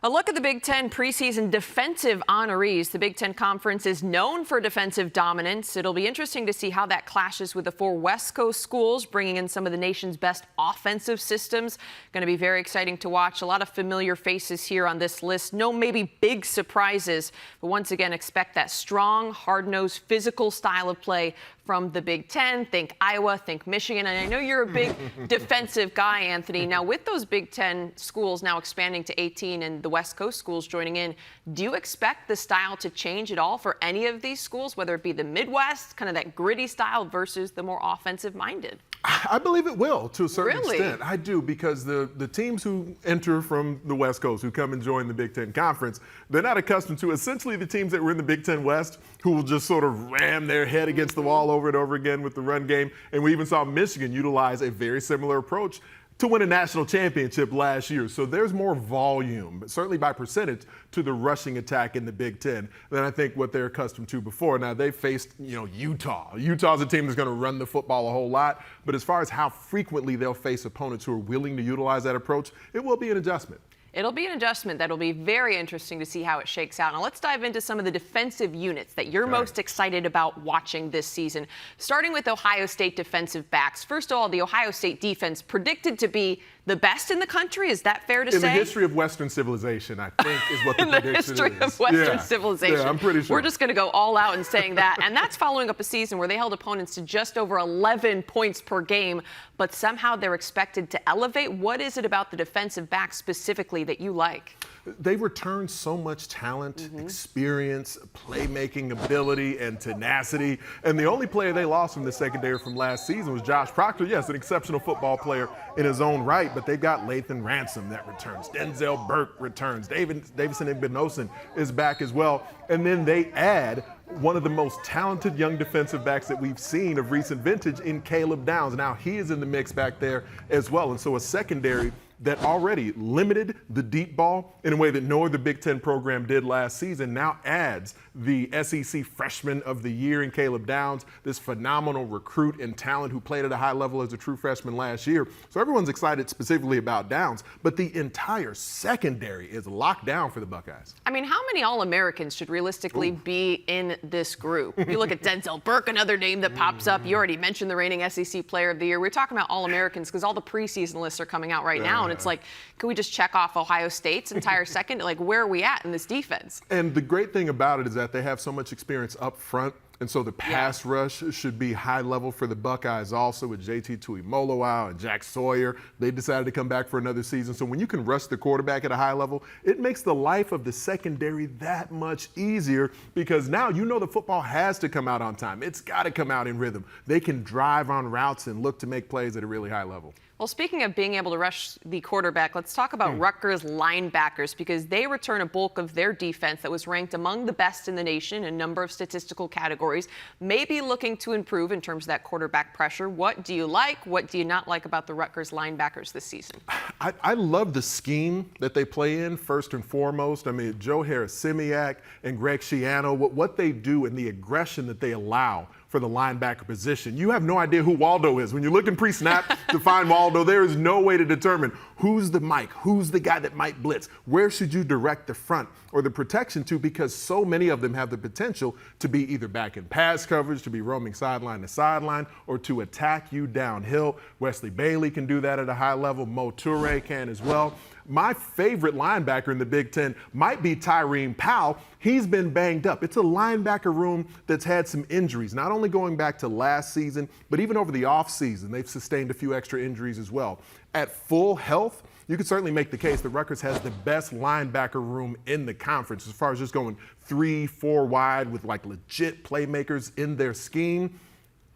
A look at the Big Ten preseason defensive honorees. The Big Ten Conference is known for defensive dominance. It'll be interesting to see how that clashes with the four West Coast schools, bringing in some of the nation's best offensive systems. Going to be very exciting to watch. A lot of familiar faces here on this list. No maybe big surprises, but once again, expect that strong, hard-nosed, physical style of play from the Big Ten. Think Iowa, think Michigan. And I know you're a big defensive guy, Anthony. Now, with those Big Ten schools now expanding to 18 and the West Coast schools joining in, do you expect the style to change at all for any of these schools, whether it be the Midwest, kind of that gritty style versus the more offensive-minded? I believe it will, to a certain extent. I do, because the teams who enter from the West Coast, who come and join the Big Ten Conference, they're not accustomed to essentially the teams that were in the Big Ten West who will just sort of ram their head against the wall over and over again with the run game. And we even saw Michigan utilize a very similar approach to win a national championship last year. So there's more volume, certainly by percentage, to the rushing attack in the Big Ten than I think what they're accustomed to before. Now, they faced, Utah. Utah's a team that's going to run the football a whole lot. But as far as how frequently they'll face opponents who are willing to utilize that approach, it will be an adjustment. It'll be an adjustment that'll be very interesting to see how it shakes out. Now, let's dive into some of the defensive units that you're most excited about watching this season, starting with Ohio State defensive backs. First of all, the Ohio State defense predicted to be the best in the country. Is that fair to say? In the history of Western civilization, I think, is what the prediction is. In the history of Western civilization. Yeah, I'm pretty sure. We're just going to go all out in saying that. And that's following up a season where they held opponents to just over 11 points per game, but somehow they're expected to elevate. What is it about the defensive backs specifically that you like? They return so much talent, experience, playmaking ability, and tenacity. And the only player they lost from the secondary from last season was Josh Proctor. Yes, an exceptional football player in his own right, but they've got Lathan Ransom that returns. Denzel Burke returns. Davison Igbinosun is back as well. And then they add one of the most talented young defensive backs that we've seen of recent vintage in Caleb Downs. Now he is in the mix back there as well. And so a secondary that already limited the deep ball in a way that no other Big Ten program did last season now adds the SEC Freshman of the Year in Caleb Downs, this phenomenal recruit and talent who played at a high level as a true freshman last year. So everyone's excited specifically about Downs, but the entire secondary is locked down for the Buckeyes. I mean, how many All-Americans should realistically be in this group? You look at Denzel Burke, another name that pops up. You already mentioned the reigning SEC Player of the Year. We're talking about All-Americans because all the preseason lists are coming out right now. And it's like, can we just check off Ohio State's entire second? Like, where are we at in this defense? And the great thing about it is that they have so much experience up front. And so the pass rush should be high level for the Buckeyes also, with JT Tuimoloau and Jack Sawyer. They decided to come back for another season. So when you can rush the quarterback at a high level, it makes the life of the secondary that much easier, because now the football has to come out on time. It's got to come out in rhythm. They can drive on routes and look to make plays at a really high level. Well, speaking of being able to rush the quarterback, let's talk about Rutgers linebackers, because they return a bulk of their defense that was ranked among the best in the nation in a number of statistical categories, maybe looking to improve in terms of that quarterback pressure. What do you like? What do you not like about the Rutgers linebackers this season? I love the scheme that they play in, first and foremost. I mean, Joe Harris-Simiak and Greg Schiano, what they do and the aggression that they allow for the linebacker position. You have no idea who Waldo is. When you're looking pre-snap to find Waldo, there is no way to determine who's the Mike, who's the guy that might blitz, where should you direct the front or the protection to, because so many of them have the potential to be either back in pass coverage, to be roaming sideline to sideline, or to attack you downhill. Wesley Bailey can do that at a high level. Mo Toure can as well. My favorite linebacker in the Big Ten might be Tyreen Powell. He's been banged up. It's a linebacker room that's had some injuries, not only going back to last season, but even over the offseason. They've sustained a few extra injuries as well. At full health, you could certainly make the case that Rutgers has the best linebacker room in the conference as far as just going 3-4 wide with like legit playmakers in their scheme.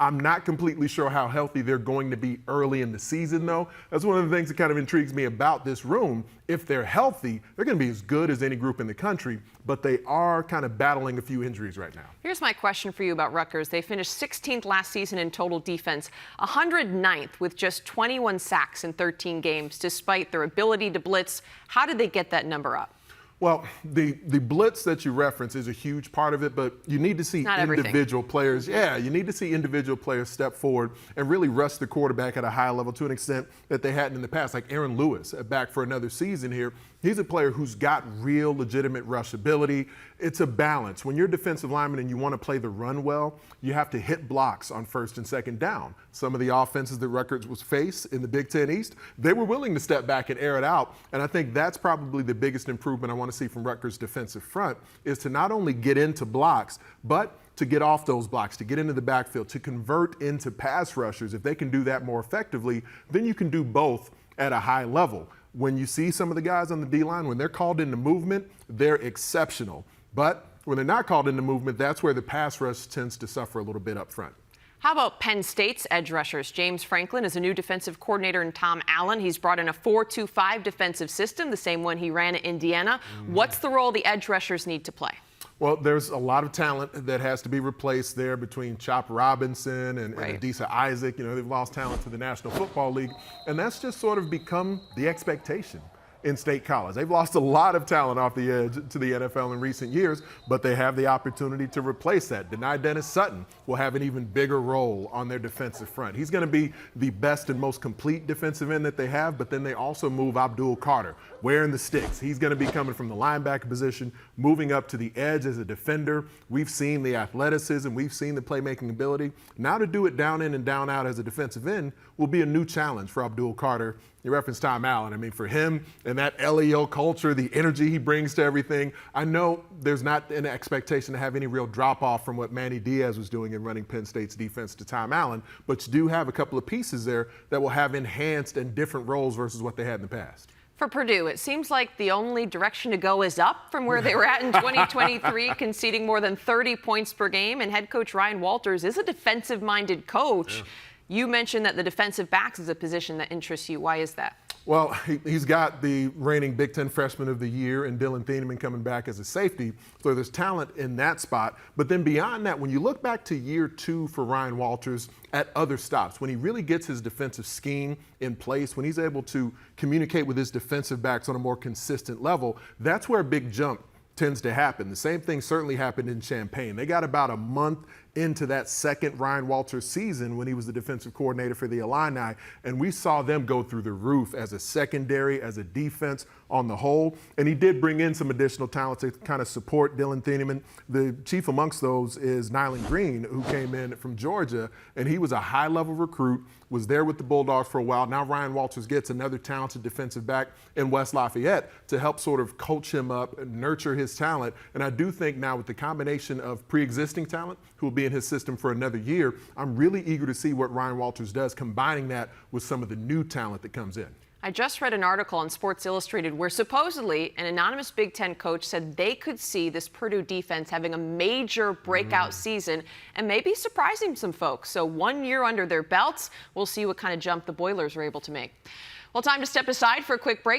I'm not completely sure how healthy they're going to be early in the season, though. That's one of the things that kind of intrigues me about this room. If they're healthy, they're going to be as good as any group in the country, but they are kind of battling a few injuries right now. Here's my question for you about Rutgers. They finished 16th last season in total defense, 109th with just 21 sacks in 13 games, despite their ability to blitz. How did they get that number up? Well, the blitz that you reference is a huge part of it, but you need to see individual players. Yeah, you need to see individual players step forward and really rush the quarterback at a high level to an extent that they hadn't in the past. Like Aaron Lewis, back for another season here. He's a player who's got real legitimate rush ability. It's a balance. When you're a defensive lineman and you want to play the run well, you have to hit blocks on first and second down. Some of the offenses that Rutgers was faced in the Big Ten East, they were willing to step back and air it out. And I think that's probably the biggest improvement I want to see from Rutgers' defensive front is to not only get into blocks, but to get off those blocks, to get into the backfield, to convert into pass rushers. If they can do that more effectively, then you can do both at a high level. When you see some of the guys on the D-line, when they're called into movement, they're exceptional. But when they're not called into movement, that's where the pass rush tends to suffer a little bit up front. How about Penn State's edge rushers? James Franklin is a new defensive coordinator in Tom Allen. He's brought in a 4-2-5 defensive system, the same one he ran at Indiana. What's the role the edge rushers need to play? Well, there's a lot of talent that has to be replaced there between Chop Robinson and Adisa Isaac. You know, they've lost talent to the National Football League, and that's just sort of become the expectation in State College. They've lost a lot of talent off the edge to the NFL in recent years, but they have the opportunity to replace that. Denai Dennis Sutton will have an even bigger role on their defensive front. He's going to be the best and most complete defensive end that they have, but then they also move Abdul Carter, wearing the sticks. He's going to be coming from the linebacker position, moving up to the edge as a defender. We've seen the athleticism, we've seen the playmaking ability. Now to do it down in and down out as a defensive end will be a new challenge for Abdul Carter. You referenced Tom Allen. I mean, for him and that LEO culture, the energy he brings to everything, I know there's not an expectation to have any real drop-off from what Manny Diaz was doing in running Penn State's defense to Tom Allen, but you do have a couple of pieces there that will have enhanced and different roles versus what they had in the past. For Purdue, it seems like the only direction to go is up from where they were at in 2023, conceding more than 30 points per game, and head coach Ryan Walters is a defensive-minded coach. Yeah. You mentioned that the defensive backs is a position that interests you. Why is that? Well, he's got the reigning Big Ten Freshman of the Year and Dylan Thieneman coming back as a safety. So there's talent in that spot. But then beyond that, when you look back to year 2 for Ryan Walters at other stops, when he really gets his defensive scheme in place, when he's able to communicate with his defensive backs on a more consistent level, that's where a big jump tends to happen. The same thing certainly happened in Champaign. They got about a month into that second Ryan Walters season when he was the defensive coordinator for the Illini, and we saw them go through the roof as a secondary, as a defense on the whole. And he did bring in some additional talent to kind of support Dylan Thieneman. The chief amongst those is Nyland Green, who came in from Georgia, and he was a high-level recruit, was there with the Bulldogs for a while. Now Ryan Walters gets another talented defensive back in West Lafayette to help sort of coach him up and nurture his talent. And I do think now with the combination of pre-existing talent who will be in his system for another year, I'm really eager to see what Ryan Walters does, combining that with some of the new talent that comes in. I just read an article on Sports Illustrated where supposedly an anonymous Big Ten coach said they could see this Purdue defense having a major breakout season and maybe surprising some folks. So 1 year under their belts, we'll see what kind of jump the Boilers are able to make. Well, time to step aside for a quick break.